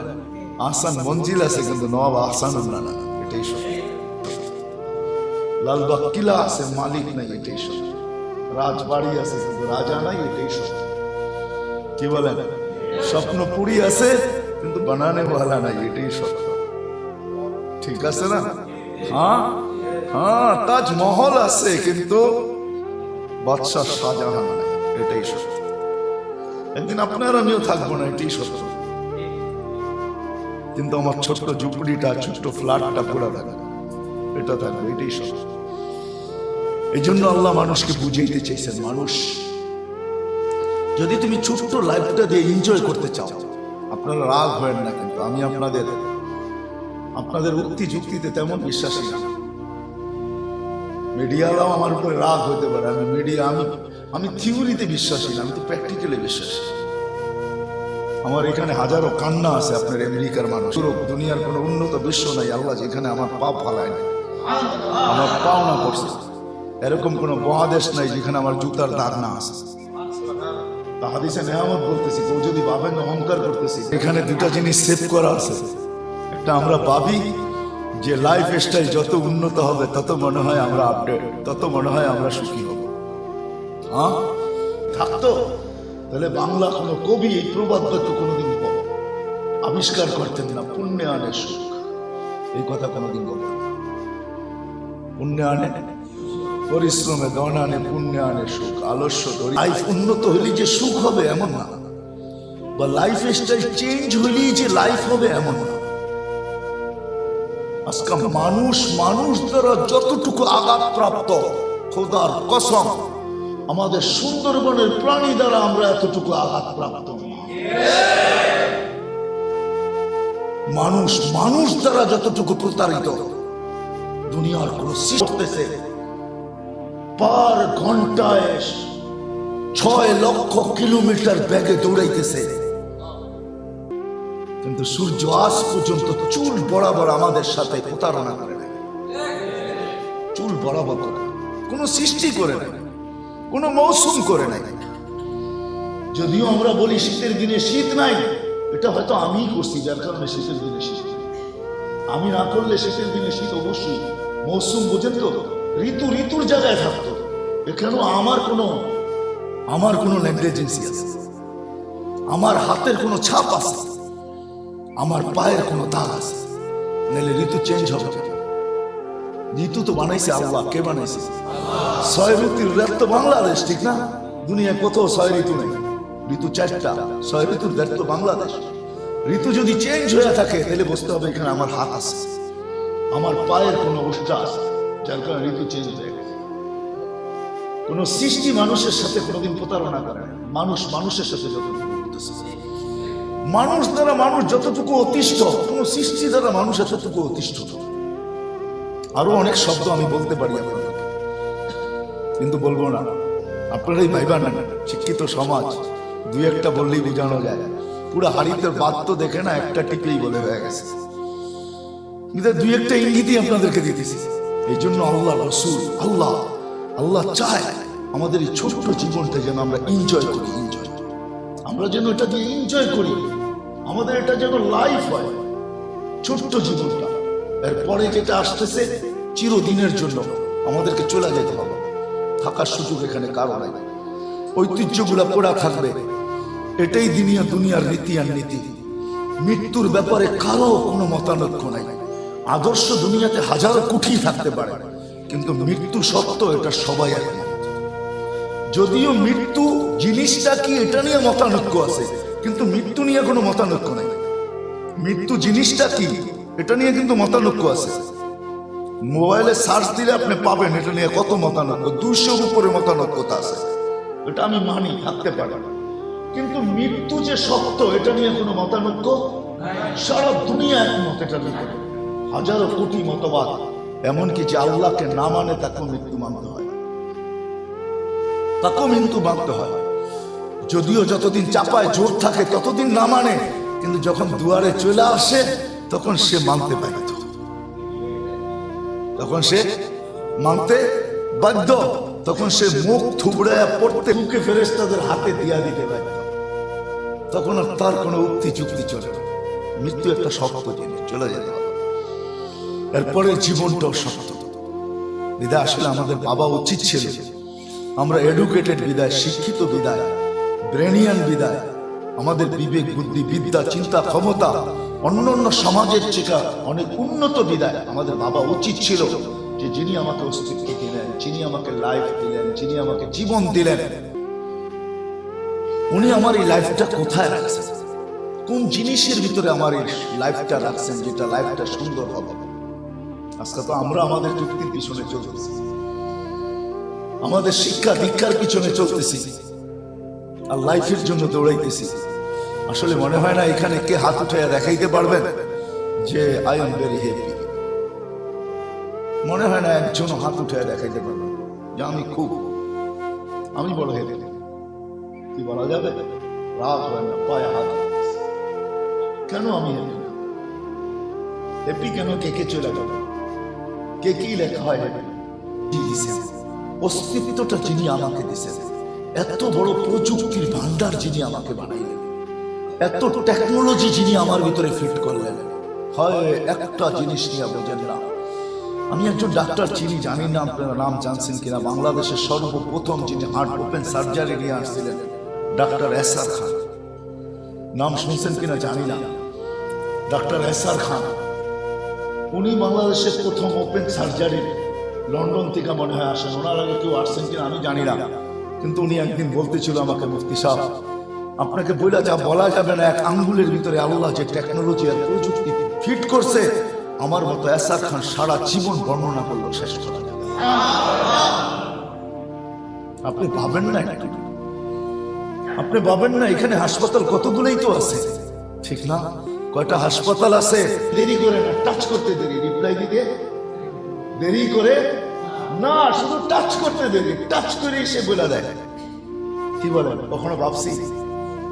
আহসান মঞ্জিল আছে, কিন্তু নবাব আহসানুল্লাহ না, এটাই সত্য। লালবাগ কিলা আছে, মালিক নাই, এটাই সত্য। রাজবাড়ি আছে, কিন্তু রাজা নাই, এটাই সত্য। কি বলেন? স্বপ্নপুরী আছে, কিন্তু বানানে ওয়ালা নাই, এটাই সত্য। ঠিক আছে না? হ্যাঁ হ্যাঁ, তাজমহল আছে, কিন্তু বাদশাহ শাহজাহান নাই, এটাই সত্য। একদিন আপনার আমিও থাকবো না, এটাই সত্য। কিন্তু আমার ছোট্ট ঝুপড়িটা, ছোট্ট ফ্ল্যাটটা পুরা থাকবে, এটা থাকবে, এটাই সত্য। এই জন্য আল্লাহ মানুষকে বুঝাইতে চাইছেন, মানুষ যদি তুমি ছোট্ট লাইফটা দিয়ে এনজয় করতে চাও, আপনারা রাগ হয় না, কিন্তু আমি আপনাদের উক্তি যুক্তিতে তেমন বিশ্বাসী না। মিডিয়ারাও আমার উপরে রাগ হইতে পারে, আমি থিওরিতে বিশ্বাসী না, আমি তো প্র্যাকটিক্যালি বিশ্বাসী। আমার এখানে হাজারো কান্না আছে আপনার আমেরিকার মানুষ। দুনিয়ার কোনো উন্নত বিশ্ব নাই আল্লাহ যেখানে আমার পা ফালায় না, আমার পাও না করছে। এরকম কোনো মহাদেশ নাই যেখানে আমার জুতার দাগ না আছে। হাদিসে নেয়ামত বলতেছি, কেউ যদি ভাবেন অহংকার করতেছি, এখানে 2টা জিনিস সেভ করা আছে। একটা, আমরা ভাবি যে লাইফ স্টাইল যত উন্নত হবে তত মনে হয় আমরা আপডেট, তত মনে হয় আমরা সুখী হব। হ্যাঁ থাকতো তাহলে বাংলা কোনো কবি এই প্রবাদ বাক্য কোনোদিন আবিষ্কার করতেন না, পুণ্যে আনে সুখ। এই কথা কোনোদিন বলতেন, পুণ্যে আনে, পরিশ্রমে দন আনে, পুণ্যে আনে সুখ। আলস্য লাইফ উন্নত হইলে যে সুখ হবে এমন না, বা লাইফ স্টাইল চেঞ্জ হইলেই যে লাইফ হবে এমন না। আজকে মানুষ দ্বারা যতটুকু আঘাত প্রাপ্ত, খোদার কসম আমাদের সুন্দরবনের প্রাণী দ্বারা আমরা এতটুকু আঘাত প্রাপ্ত। মানুষ দ্বারা যতটুকু প্রতারিত, দুনিয়ার কোন করতেছে পার ঘন্টায় 6 লক্ষ কিলোমিটার বেগে দৌড়াইতেছে, কিন্তু সূর্য আজ পর্যন্ত চুল বরাবর আমাদের সাথে প্রতারণা করে না। চুল বরাবর করে, কোনো সৃষ্টি করে নাই, কোনো মৌসুম করে নাই। যদিও আমরা বলি শীতের দিনে শীত নাই, এটা হয়তো আমিই করছি, যার কারণে শীতের দিনে শীত। আমি না করলে শীতের দিনে শীত অবশ্যই। মৌসুম বোঝেন তো, ঋতুর জায়গায় থাকতো। এখানেও আমার কোনো নেগলিজেন্সি আছে, আমার হাতের কোনো ছাপ আছে, আমার পায়ের কোনো দাগ আছে, নাহলে ঋতু চেঞ্জ হবে। ঋতু তো বানাইছে আল্লাহ। কে বানাইছে? 6 ঋতুর দেশ তো বাংলাদেশ, ঠিক না? দুনিয়ায় কোথাও 6 ঋতু নেই, ঋতু 4টা। 6 ঋতুর দেশ তো বাংলাদেশ। ঋতু যদি চেঞ্জ হয়ে থাকে তাহলে বুঝতে হবে এখানে আমার হাত আছে, আমার পায়ের কোনো অবস্থা আছে, যার কারণে ঋতু চেঞ্জ হয়ে গেছে। কোন সৃষ্টি মানুষের সাথে কোনোদিন প্রতারণা করে না। মানুষ মানুষের সাথে যতটুকু করতেছে, মানুষ দ্বারা মানুষ যতটুকু অতিষ্ঠ, কোন সৃষ্টি দ্বারা মানুষ এতটুকু অতিষ্ঠ। আরো অনেক শব্দ আমি বলতে পারি আপনাদেরকে, কিন্তু বলবো না। আপনারাই ভাইবা না, শিক্ষিত সমাজ, 2-1টা বললেই বোঝানো যায়। পুরো হাড়িতে বাদ তো দেখে না, একটা টিপলেই বলে হয়ে গেছে। কিন্তু 2-1টা ইঙ্গিতই আপনাদেরকে দিতেছি। এই জন্য আল্লাহ রসুল, আল্লাহ চায় আমাদের এই ছোট্ট জীবনটা যেন আমরা এনজয় করি। আমরা যেন এটা দিয়ে এনজয় করি, আমাদের এটা যেন লাইফ হয়, ছোট্ট জীবনটা। এরপরে যেটা আসতেছে চিরদিনের জন্য আমাদেরকে চলে যেতে হবে, থাকার সুযোগ এখানে কারো নাই। ঐতিহ্যগুলা পড়া থাকবে, এটাই দুনিয়ার রীতি আর নীতি। মৃত্যুর ব্যাপারে কারো কোনো মতানৈক্য নাই। আদর্শ দুনিয়াতে হাজারো কুঠি থাকতে পারে, কিন্তু মৃত্যু সত্য, এটা সবাই একমত। যদিও মৃত্যু জিনিসটা কি এটা নিয়ে মতানৈক্য আছে, কিন্তু মৃত্যু নিয়ে কোনো মতানৈক্য নাই। মৃত্যু জিনিসটা কি এটা নিয়ে কিন্তু মতানৈক্য আছে। মোবাইলে সার্চ দিলে আপনি পাবেন এটা নিয়ে কত মতানৈক্য, 200-র উপরে মতানৈক্যতা আছে। এটা আমি মানি, থাকতে পারে, কিন্তু মৃত্যু যে সত্য এটা নিয়ে কোনো মতানৈক্য। সারা দুনিয়া একমত এটা নিয়ে, হাজারো কোটি মতবাদ। এমনকি যে আল্লাহকে না মানে তাকেও মৃত্যু মানতে হয়, যদিও যতদিন চাপায় জোর থাকে ততদিন না মানে, কিন্তু যখন দুয়ারে চলে আসে তখন সে মানতে বাধ্য, তখন সে মুখ থুবড়ায় পড়তে মুখে ফেরেশতাদের হাতে দিয়া দিতে বাধ্য। তখন আর তার কোনো উক্তি যুক্তি চলে না। মৃত্যু একটা শক্ত জিনিস, চলে যেতে হবে। এরপরে জীবনটাও শক্ত। বিদায় আসলে আমাদের বাবা উচিত ছিল, আমরা এডুকেটেড বিদায়, শিক্ষিত বিদায়, ব্রেনিয়ান বিদায়, আমাদের বিবেক বুদ্ধি বিদ্যা চিন্তা ক্ষমতা অন্যান্য সমাজের চেয়ে অনেক উন্নত বিদায়। আমাদের বাবা উচিত ছিল যে যিনি আমাকে অস্তিত্ব দিলেন, যিনি আমাকে লাইফ দিলেন, যিনি আমাকে জীবন দিলেন, উনি আমার এই লাইফটা কোথায় রাখছেন, কোন জিনিসের ভিতরে আমার এই লাইফটা রাখছেন যেটা লাইফটা সুন্দর হবে। আজকে তো আমরা আমাদের যুক্তির পিছনে চলতেছি, আমাদের শিক্ষা দীক্ষার পিছনে চলতেছি, আর লাইফের জন্য দৌড়াইতেছি। আসলে মনে হয় না এখানে কে হাত উঠে দেখাইতে পারবেন যে আই এম ভেরি হ্যাপি। মনে হয় না একজন হাত উঠে দেখাইতে পারবেন যে আমি বড় হ্যাপি। কি বলা যাবে? রাত হয় না, পায়ে হাত। কেন আমি হ্যাপি? কেন? কে চলে গেল? কে কি লেখা হয় হ্যাপি? অস্তিত্বটা যিনি আমাকে দিয়েছেন, এত বড় প্রযুক্তির ভান্ডার যিনি আমাকে বানাইলেন, এত টেকনোলজি যিনি আমার ভিতরে ফিট করলেন, হয় একটা জিনিস নিয়ে বোঝেন না। আমি একজন ডাক্তার চিনি, জানি না আপনারা নাম জানছেন কিনা, বাংলাদেশের সর্বপ্রথম যিনি হার্ট ওপেন সার্জারি নিয়ে আসছিলেন, ডাক্তার এসআর খান। নাম শুনছেন কিনা জানি না, ডাক্তার এসআর খান। উনি বাংলাদেশের প্রথম ওপেন সার্জারি, লন্ডন থেকে মনে হয় আসেন, ওনার আগে কেউ আসছেন কিনা আমি জানি না, কিন্তু উনি একদিন বলতেছিল আমাকে, মুফতি সাহেব আপনাকে বলা যাবে না, এক আঙ্গুলের ভিতরে আল্লাহ যে টেকনোলজি আর প্রযুক্তি ফিট করছে, আমার মতো এসআর খান সারা জীবন বর্ণনা করলো, শেষ করা যাবে। আপনি ভাবেন না একটু, আপনি ভাবেন না এখানে হাসপাতাল কতগুলোই তো আছে, ঠিক না? কয়টা হাসপাতাল আছে? দেরি করে না, টাচ করতে দেরি, রিপ্লাই দিতে দেরি করে না, শুধু টাচ করতে দেরি, টাচ করে এসে বলে দেয়। কি বলেন? কখনো ভাবছি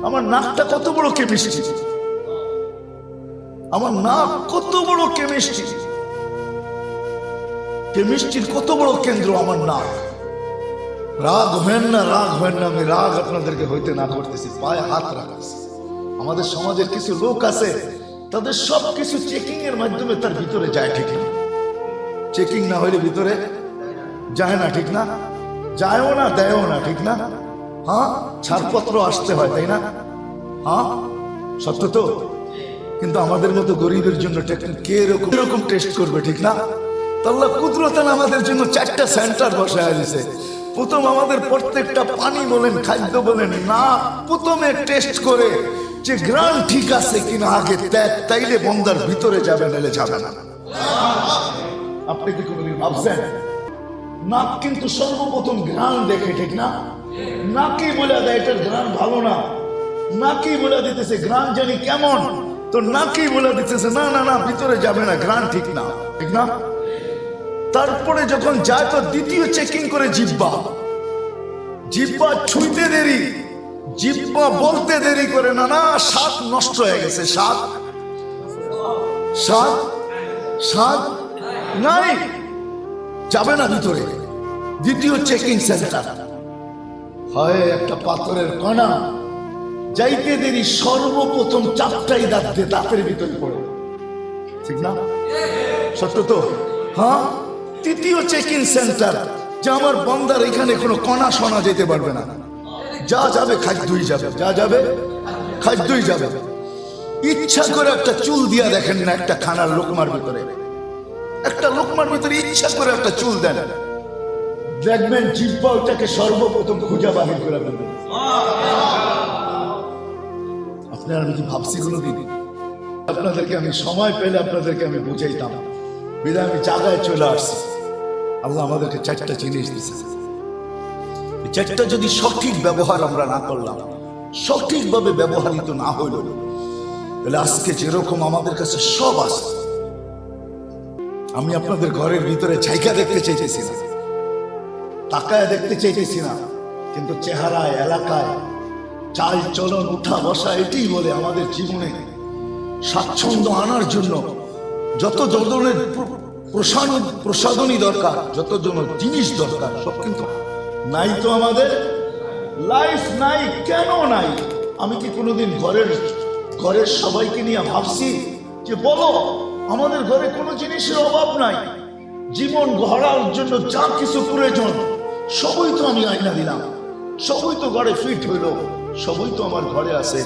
আমার নাকটা কত বড় কেমিস্ট্রি, আমার নাক কত বড় কেমিস্ট্রির কত বড় কেন্দ্র আমার নাক। রাগ হেন না, আমি রাগ আপনাদেরকে হইতে না করতেছি, পায়ে হাত রাখাচ্ছি। আমাদের সমাজের কিছু লোক আছে, তাদের সব কিছু চেকিং এর মাধ্যমে তার ভিতরে যায়, ঠিক না? চেকিং না হইলে ভিতরে যায় না, ঠিক না? যায়ও না, দেয়ও না, ঠিক না? হ্যাঁ, ছাড়পত্র আসতে হয়, তাই না? হ্যাঁ, সত্য তো। কিন্তু আমাদের মতো গরিবের জন্য কে এরকম টেস্ট করবে, ঠিক না? আল্লাহ কুদরতান আমাদের জন্য 4টা সেন্টার বসায় দিয়েছে। প্রথম আমাদের প্রত্যেকটা পানি বলেন, খাদ্য বলেন, না প্রথমে টেস্ট করে যে গ্রান ঠিক আছে কিনা আগে তাইলে বন্দার ভিতরে যাবে, নাহলে যাবে না। আপনি কি কোনোদিন ভাবছেন? নাক কিন্তু সর্বপ্রথম গ্রান দেখে, ঠিক না? নাকি বলে দেয় এটার গ্রান ভালো না, নাকি বলে দিতেছে গ্রান জানি কেমন, তো নাকি বলে দিতেছে না না না ভিতরে যাবে না, গ্রান ঠিক না, ঠিক না? তারপরে যখন যায় তো দ্বিতীয় চেকিং করে জিহ্বা। জিহ্বা ছুঁইতে দেরি, জিহ্বা বলতে দেরি করে, না না স্বাদ নষ্ট হয়ে গেছে, স্বাদ স্বাদ স্বাদ নাই, যাবে না ভিতরে। দ্বিতীয় চেকিং সেন্টার হয় একটা পাথরের কণা, যাইতে দেরি সর্বপ্রথম চাপটাই দাঁতের ভিতরে পড়ে, ঠিক না? সত্য তো। হ্যাঁ, তৃতীয় চেকিং সেন্টার যে আমার বন্দার এখানে কোনো কণা শোনা যেতে পারবে না, যা যাবে খাদ্যই যাবে, যা যাবে খাদ্যই যাবে। ইচ্ছা করে একটা চুল দিয়া দেখেন না, একটা খানার লোকমার ভিতরে, একটা লোকমার ভিতরে ইচ্ছা করে একটা চুল দেন, দেখবেন জিহ্বা ওটাকে সর্বপ্রথম খুঁজে বাহির করে ফেলবেন। আপনারা আমি কি ভাবছি কোনোদিন? আপনাদেরকে আমি সময় পেলে আপনাদেরকে আমি বুঝাইতাম, বিধায় আমি জায়গায় চলে আসছি। আল্লাহ আমাদেরকে 4টা জিনিস দিয়েছে। এই 4টা যদি সঠিক ব্যবহার আমরা না করলাম, সঠিকভাবে ব্যবহৃত না হইল, তাহলে আজকে যেরকম আমাদের কাছে সব আছে, আমি আপনাদের ঘরের ভিতরে জায়গা দেখতে চাইতেছি না, তাকায় দেখতে চাইতেছি না, কিন্তু চেহারায়, এলাকায়, চাল চলন, উঠা বসা, এটাই বলে আমাদের জীবনে স্বাচ্ছন্দ্য আনার জন্য যত ধরনের প্রসাধনী দরকার, যত ধরনের জিনিস দরকার, সব কিন্তু নাই। তো আমাদের লাইফ নাই, কেন নাই? আমি কি কোনোদিন ঘরের সবাইকে নিয়ে ভাবছি যে বলো আমাদের ঘরে কোনো জিনিসের অভাব নাই, জীবন গড়ার জন্য যা কিছু প্রয়োজন সবই তো আমি আয়না দিলাম, সবই তো ঘরে ফিট হইল, সবই তো আমার ঘরে আছে,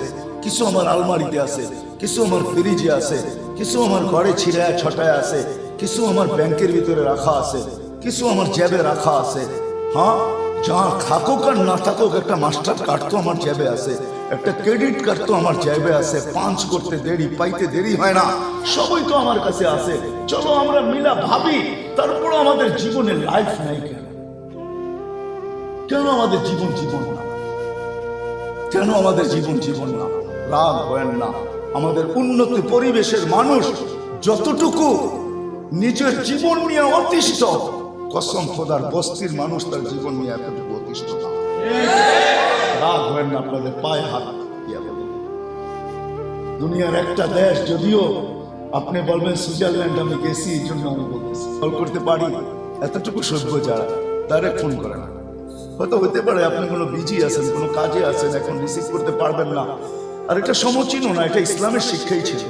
কিছু আমার আলমারিতে আছে, কিছু আমার ফ্রিজে আছে, কিছু আমার ঘরে ছিড়ায় ছটায় আছে, কিছু আমার ব্যাংকের ভিতরে রাখা আছে, কিছু আমার জ্যাবে রাখা আছে। হ্যাঁ, যা থাকুক আর না থাকুক, একটা মাস্টার কার্ড তো আমার জ্যাবে আছে, একটা ক্রেডিট কার্ড তো আমার জ্যাবে আছে, পাঞ্চ করতে দেরি, পাইতে দেরি হয় না, সবই তো আমার কাছে আছে। চলো আমরা মিলা ভাবি, তারপর আমাদের জীবনে লাইফ নাই কেন? কেন আমাদের জীবন জীবন না? কেন আমাদের জীবন জীবন না? রাগ হয় না। আমাদের উন্নত পরিবেশের মানুষ যতটুকু নিজের জীবন নিয়ে অতিষ্ঠ, কসম খোদার বস্তির মানুষ তার জীবন নিয়ে এতটুকু অতিষ্ঠ না। রাগ হয় না, আপনাদের পায়ে হাত দিয়া বলে। দুনিয়ার একটা দেশ, যদিও আপনি বলবেন সুইজারল্যান্ড আমি গেছি, এই জন্য আমি বলতেছি, কল করতে পারি, এতটুকু সভ্য যারা ডাইরেক্ট ফোন করে না। হয়তো হতে পারে আপনি কোনো বিজি আছেন, কোনো কাজে আছেন, এখন রিসিভ করতে পারবেন না, আর এটা সমচীন না, এটা ইসলামের শিক্ষাই ছিল।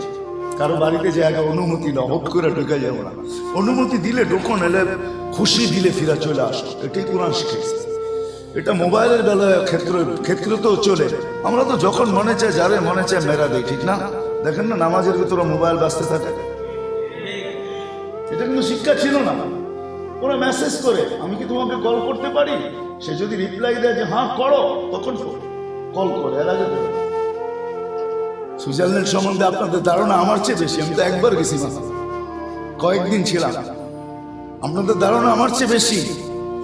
কারো বাড়িতে জায়গা অনুমতি না, হট করে ঢুকে যাবো না, অনুমতি দিলে ঢোকো, এলে খুশি দিলে ফিরা চলে আসো, এটাই কোরআন শিখেছে। এটা মোবাইলের বেলায় ক্ষেত্রতেও চলে। আমরা তো যখন মনে চায়, যারে মনে চায় মেরা দেয়, ঠিক না? দেখেন না নামাজের ভিতরে মোবাইল বাজতে থাকে, এটা কিন্তু শিক্ষা ছিল না। ওরা মেসেজ করে, আমি কি তোমাকে কল করতে পারি? সে যদি রিপ্লাই দেয় যে হ্যাঁ করো, তখন কল করে, এর আগে করে। সুইজারল্যান্ড সম্বন্ধে আপনাদের ধারণা আমার চেয়ে বেশি, আমি তো একবার গেছি, কয়েকদিন ছিলাম। আপনাদের ধারণা আমার চেয়ে বেশি,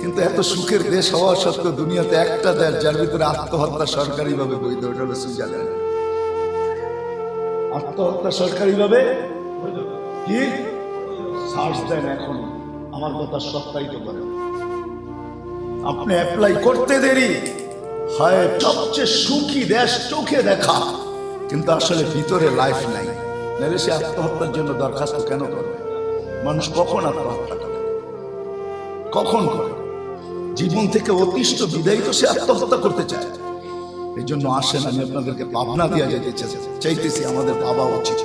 কিন্তু এত সুখের দেশ হওয়া সত্ত্বেও দুনিয়াতে একটা দেশ যার ভিতরে আত্মহত্যা সরকারিভাবে বৈধ, ওটা হলো সুইজারল্যান্ড। আত্মহত্যা সরকারিভাবে কি সার্চ দেন, এখন আমার কথা সত্যায়িত করে। আপনি অ্যাপ্লাই করতে দেরি হয়, সবচেয়ে সুখী দেশ চোখে দেখা, কিন্তু আসলে ভিতরে লাইফ নাই। নাহলে সে আত্মহত্যার জন্য দরখাস্ত কেন করবে? মানুষ কখন আত্মহত্যা করে? কখন করে? জীবন থেকে অতিষ্ঠ বিদায়ী তো সে আত্মহত্যা করতে চায়। এই জন্য আসেন, আমি আপনাদেরকে ভাবনা দিয়ে যেতে চাইতেছি। আমাদের ভাবা উচিত,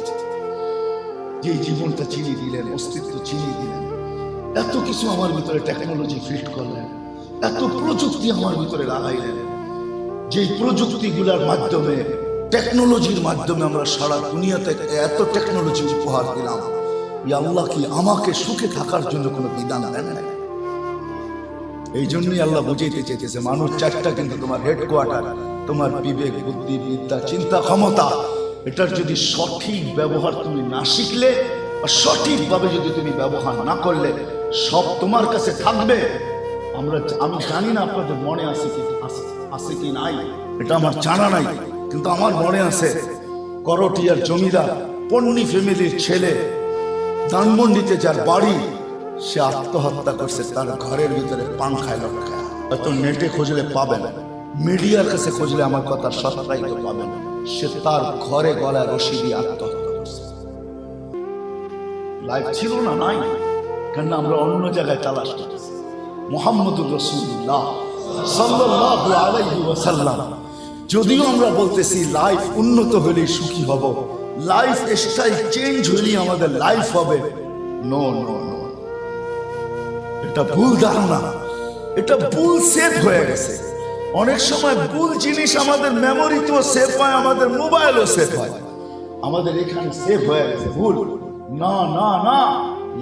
যে জীবনটা চিনিয়ে দিলেন, অস্তিত্ব চিনিয়ে দিলেন, এত কিছু আমার ভিতরে টেকনোলজি ফিট করলেন, এত প্রযুক্তি আমার ভিতরে লাগাইলেন, যে প্রযুক্তিগুলোর মাধ্যমে, টেকনোলজির মাধ্যমে আমরা সারা দুনিয়াতে এত টেকনোলজি উপহার দিলাম। আল্লাহ কি আমাকে সুখে থাকার জন্য কোনো বিধান দেন না? এই জন্যই আল্লাহ বুঝাইতে চাইতেছে, মানুষ চারটা কিন্তু তোমার হেডকোয়ার্টার, তোমার বিবেক, বুদ্ধি, বিদ্যা, চিন্তা ক্ষমতা, এটার যদি সঠিক ব্যবহার তুমি না শিখলে, সঠিকভাবে যদি তুমি ব্যবহার না করলে, সব তোমার কাছে থাকবে। আমি জানি না আপনাদের মনে আছে কি নাই, এটা আমার জানা নাই, কিন্তু আমার মনে আছে করটিয়ার জমিদার, পন্নী ফ্যামিলির ছেলে, ধানমন্ডিতে যার বাড়ি, সে আত্মহত্যা করছে তার ঘরের ভিতরে পাংখায় লটকায়। হয়তো নেটে খুঁজলে পাবেন, মিডিয়ার কাছে খুঁজলে আমার কথা সত্যায়িত পাবেন। সে তার ঘরে গলায় রশি দিয়ে আত্মহত্যা করছে। লাইফ ছিল না, নাই, কেন আমরা অন্য জায়গায় তালাশ করতেছি। মুহাম্মদুর রাসূলুল্লাহ সাল্লাল্লাহু আলাইহি ওয়াসাল্লাম, যদিও আমরা বলতেছি লাইফ উন্নত হলেই সুখী হব, লাইফ স্টাইল চেঞ্জ হলেই আমাদের লাইফ হবে, নো নো নো, এটা ভুল ধারণা, এটা ভুল সেভ হয়ে গেছে। অনেক সময় ভুল জিনিস আমাদের মেমোরিতেও সেভ হয়, আমাদের মোবাইলও সেভ হয়, আমাদের এখানে সেভ হয়ে গেছে ভুল। না না না,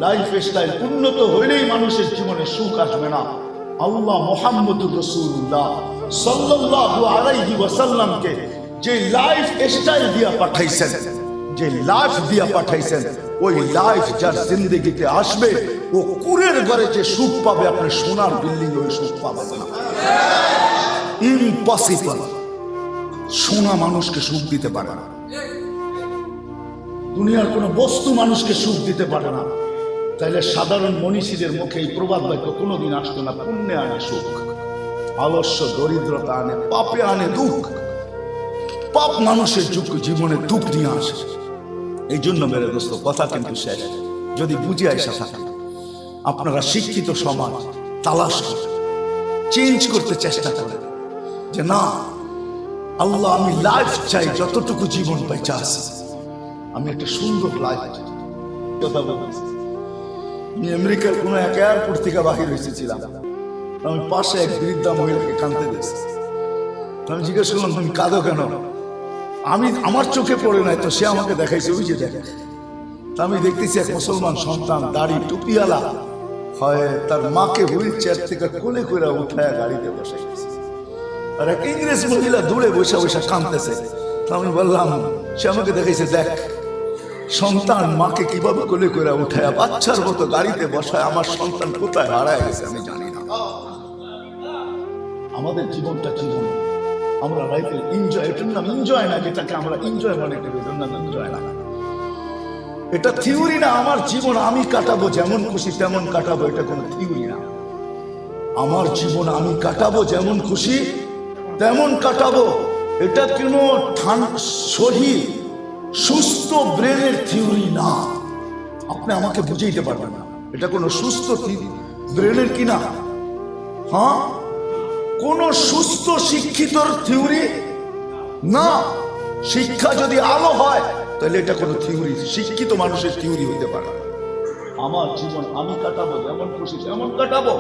লাইফ স্টাইল উন্নত হইলেই মানুষের জীবনে সুখ আসবে না। আল্লাহ মুহাম্মদুর রাসূলুল্লাহ সাল্লাল্লাহু আলাইহি ওয়াসাল্লামকে যে লাইফ স্টাইল দিয়া পাঠাইছেন, যে লাইফ দিয়া পাঠাইছেন, ওই লাইফ যার জিন্দেগিতে আসবে, ও কুরের ঘরে যে সুখ পাবে, আপনি সোনার বিল্ডিং ওই সুখ পাবেন না। ইম্পসিবল। সোনা মানুষকে সুখ দিতে পারে না, দুনিয়ার কোন বস্তু মানুষকে সুখ দিতে পারে না। তাইলে সাধারণ মনীষীদের মুখে এই প্রবাদ বাক্য কোনোদিন আসতো না, পুণ্যে আনে সুখ, আলস্য দরিদ্রতা আনে, পাপে আনে দুঃখ। পাপ মানুষের জীবনে দুঃখ নিয়ে আসে। এই জন্য মেরে দোস্ত, কথা কিন্তু শেষ, যদি বুঝে আসা থাকে, আপনারা শিক্ষিত সমাজ তালাশ করে চেঞ্জ করতে চেষ্টা করেন, যে না আল্লাহ আমি লাইফ চাই, যতটুকু জীবন পাই চাচ্ছি আমি একটা সুন্দর লাইফ চাই। কথা বলছি, আমি আমেরিকার কোন এক এয়ারপোর্ট থেকে বাহির হয়েছিলাম, আমি পাশে এক বৃদ্ধা মহিলাকে কাঁদতে দেখছি। আমি জিজ্ঞেস করলাম, তুমি কাঁদো কেন? আমার চোখে পড়ে নাই, তো সে আমাকে দেখাইছে, ওই যে দেখে। তা আমি দেখতেছি এক মুসলমান সন্তান, দাড়ি টুপিওয়ালা, হয় তার মাকে হুইল চেয়ার থেকে কোলে করে উঠায় গাড়িতে বসাইছে, আর এক ইংরেজ মহিলা দূরে বসে বসে কাঁদতেছে। তা আমি বললাম, সে আমাকে দেখাইছে, দেখ সন্তান মাকে কিভাবে কোলে করে উঠায় বাচ্চার মতো গাড়িতে বসায়, আমার সন্তান কোথায় হারায় গেছে আমি জানি না। আমাদের জীবনটা জীবন, আমরা লাইফের এনজয়, এটার নাম এনজয় না, যেটাকে আমরা এনজয় মনে করি, এটার নাম এনজয় না। এটা থিওরি না। আমার জীবন আমি কাটাবো, যেমন খুশি তেমন কাটাবো, এটা কোনো থিওরি না। আমার জীবন আমি কাটাবো, যেমন খুশি তেমন কাটাবো, এটা কোনো সহি সুস্থ ব্রেনের থিওরি না। আপনি আমাকে বুঝাইতে পারবেন না, এটা কোনো সুস্থ ব্রেনের কি না। হ্যাঁ, কোন সুস্থ শিক্ষিতর থিওরি না। শিক্ষা যদি আলো হয়, তাহলে এটা কোনো থিওরি, শিক্ষিত মানুষের থিওরি হইতে পারে। আমার জীবন আমি কাটাবো, যেমন খুশি তেমন কাটাবো,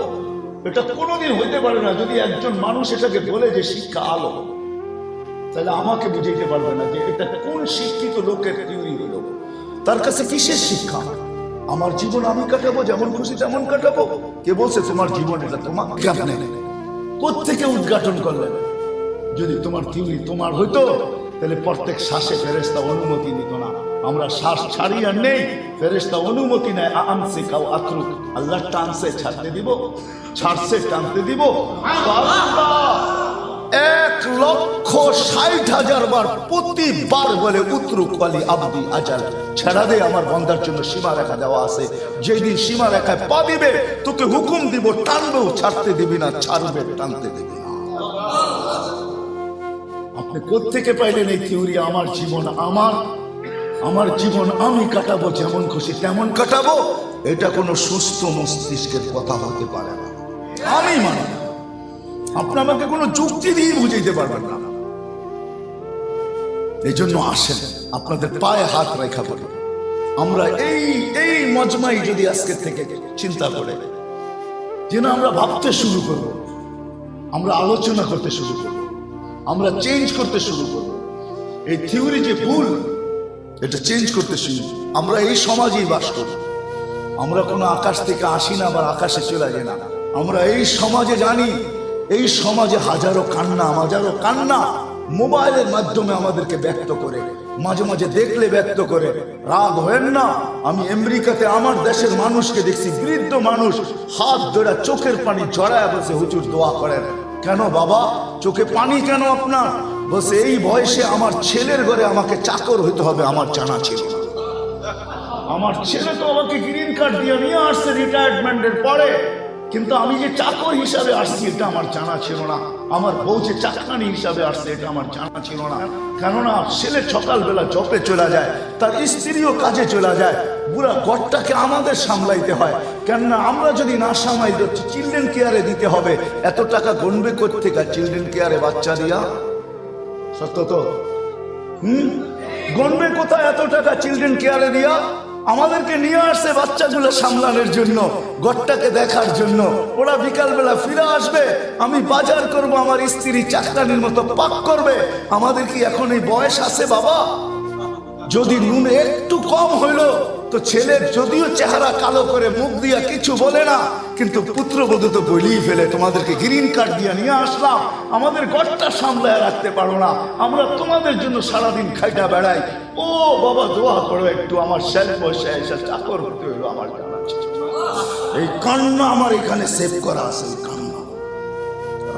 এটা কোনোদিন হইতে পারে না। যদি একজন মানুষ এটাকে বলে যে শিক্ষা আলো, তাহলে আমাকে বুঝাইতে পারবে না যে এটা কোন শিক্ষিত লোকের থিওরি হলো, তার কাছে কিসের শিক্ষা। আমার জীবন আমি কাটাবো, যেমন খুশি তেমন কাটাবো। কে বলছে তোমার জীবন এটা তোমার? আপনি কোত্থেকে উদ্ঘাটন করলেন? যদি তোমার থিওরি তোমার হইতো, তাহলে প্রত্যেক শ্বাসে ফেরেশতা অনুমতি নিত না। আমরা শ্বাস ছাড়ি আর নেই, ফেরেশতা অনুমতি নেয়। আনসে কাউ আত্রুক, আল্লাহ টানছে ছাড়তে দিব, ছাড়ছে টানতে দিব। 1,60,000 বার প্রতিবার বলে উত্রুক ওয়ালি আবদি আজাল, ছেড়া দে, আমার বান্দার জন্য সীমা রেখা দেওয়া আছে। যেদিন সীমা রেখায় পা দিবে, তোকে হুকুম দিব, টানবেও ছাড়তে দিবি না, ছাড়বে টানতে দিবি না। আপনি কোত্থেকে পাইলেন এই থিওরি? আমার জীবন আমার জীবন আমি কাটাবো, যেমন খুশি তেমন কাটাবো, এটা কোনো সুস্থ মস্তিষ্কের কথা হতে পারে না। আমি মানি না। আপনি আমাকে কোনো যুক্তি দিয়ে বুঝাইতে পারবেন না। এই জন্য আসেন, আপনাদের পায়ে হাত রেখা পড়ে আমরা এই মজমাই যদি আজকে থেকে চিন্তা করে যেন আমরা ভাবতে শুরু করব, আমরা আলোচনা করতে শুরু করব, আমরা চেঞ্জ করতে শুরু করব। এই থিওরি যে ভুল, এটা চেঞ্জ করতে শুরু। আমরা এই সমাজেই বাস করি, আমরা কোনো আকাশ থেকে আসি না আবার আকাশে চলে যাই না। আমরা এই সমাজে জানি, এই সমাজে হাজারো কান্না মোবাইলের মাধ্যমে আমাদেরকে ব্যক্ত করে, মাঝে মাঝে দেখলে ব্যক্ত করে। রাগ হয় না, আমি আমেরিকাতে আমার দেশের মানুষকে দেখছি, বৃদ্ধ মানুষ হাত ধরে চোখের পানি ঝরায় বসে হুজুর দোয়া করেন। কেন বাবা, চোখে পানি কেন আপনার? বসে এই বয়সে আমার ছেলের ঘরে আমাকে চাকর হইতে হবে, আমার জানা ছিল না। আমার ছেলে তো আমাকে গ্রিন কার্ড দিয়ে নিয়ে আসছে রিটায়ারমেন্টের পরে, কিন্তু আমি যে চাকর হিসাবে আসছি এটা আমার জানা ছিল না। আমার বউ যে চাকরানি হিসাবে আসছে এটা আমার জানা ছিল না। কেননা ছেলে সকালবেলা জবে চলে যায়, তার স্ত্রীও কাজে চলে যায়, পুরা ঘরটাকে আমাদের সামলাইতে হয়। কেননা আমরা যদি না সামাই দিচ্ছি, চিলড্রেন কেয়ারে দিতে হবে। এত টাকা গণবে কোত্থেকে চিলড্রেন কেয়ারে বাচ্চা দিয়া? সত্য তো? গণবে কোথায় এত টাকা চিলড্রেন কেয়ারে দিয়া? আমাদেরকে নিয়ে আসছে বাচ্চাগুলো সামলানোর জন্য, ঘরটাকে দেখার জন্য। ওরা বিকালবেলা ফিরে আসবে, আমি বাজার করব, আমার স্ত্রী চাকরানির মতো পাক করবে। আমাদের কি এখন এই বয়স আছে বাবা? যদি নুন একটু কম হইল তো ছেলের যদিও চেহারা কালো করে মুখ দিয়া কিছু বলে না, কিন্তু পুত্রবধূ তো বলেই ফেলে তোমাদেরকে গ্রিন কার্ড দিয়ে নিয়ে আসলাম, আমাদের ঘরটা সামলায় রাখতে পারো না, আমরা তোমাদের জন্য সারাদিন খাইটা বেড়াই। ও বাবা দোয়া করো একটু, আমার শেষ বয়সে এসে চাকর হতে হইলো, আমার জানা ছিল। এই কান্না আমার এখানে সেভ করা আছে। কান্না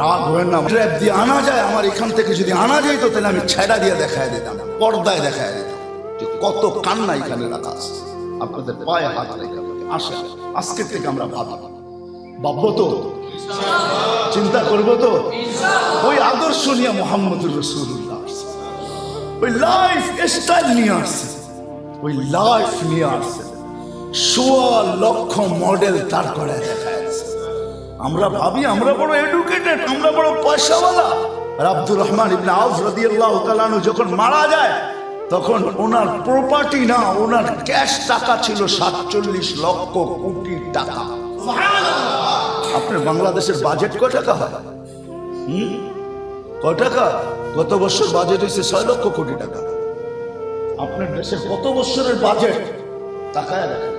রাগ হয় না, ট্র্যাপ দিয়ে আনা যায়, আমার এখান থেকে যদি আনা যায় তো তাহলে আমি ছেড়া দিয়ে দেখায় দিতাম, পর্দায় দেখায় দিতাম কত কান্না এখানে রাখা আছে। আপনাদের পায়ে হাত রেখা আসে, আজকের থেকে আমরা ভাববো তো, চিন্তা করবো তো, ওই আদর্শ নিয়ে মোহাম্মদুর রাসূলুল্লাহ ওই লাইফ স্টাইল নিয়ে আসছে, ওই লাইফ নিয়ে আসছে, ১৬ লক্ষ মডেল তার করে দেখা যাচ্ছে। আমরা ভাবি আমরা বড় এডুকেটেড, আমরা বড় পয়সাওয়ালা। আব্দুর রহমান ইবনে আউফ রাদিয়াল্লাহু তাআলা আনহু যখন মারা যায়, তখন ওনার প্রপার্টি না, ওনার ক্যাশ টাকা ছিল ৪৭ লক্ষ কোটি টাকা। আপনার বাংলাদেশের বাজেট কয় টাকা হয়? কয় টাকা? গত বছর বাজেট হয়েছে ৬ লক্ষ কোটি টাকা। আপনার দেশের কত বছরের বাজেট টাকায় দেখেন।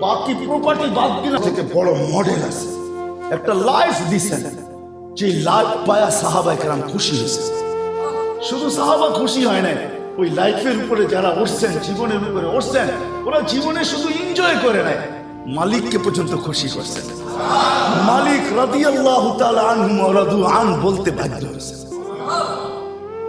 বাকি প্রপার্টি বাদ দিলে থেকে বড় মডেল আছে, একটা লাইফ দিছেন, যে লাইফ পায়া সাহাবায়ে কেরাম খুশি হয়েছে। শুধু সাহাবা খুশি হয় নাই, ওই লাইফের উপরে যারা উঠছেন, জীবনের উপরে উঠছেন, ওরা জীবনে শুধু এনজয় করে নাই, মালিককে পর্যন্ত খুশি করছেন। মালিক রাদিয়াল্লাহু তাআলা আনহু ওয়া রাদু আন বলতে বাধ্য হয়েছে।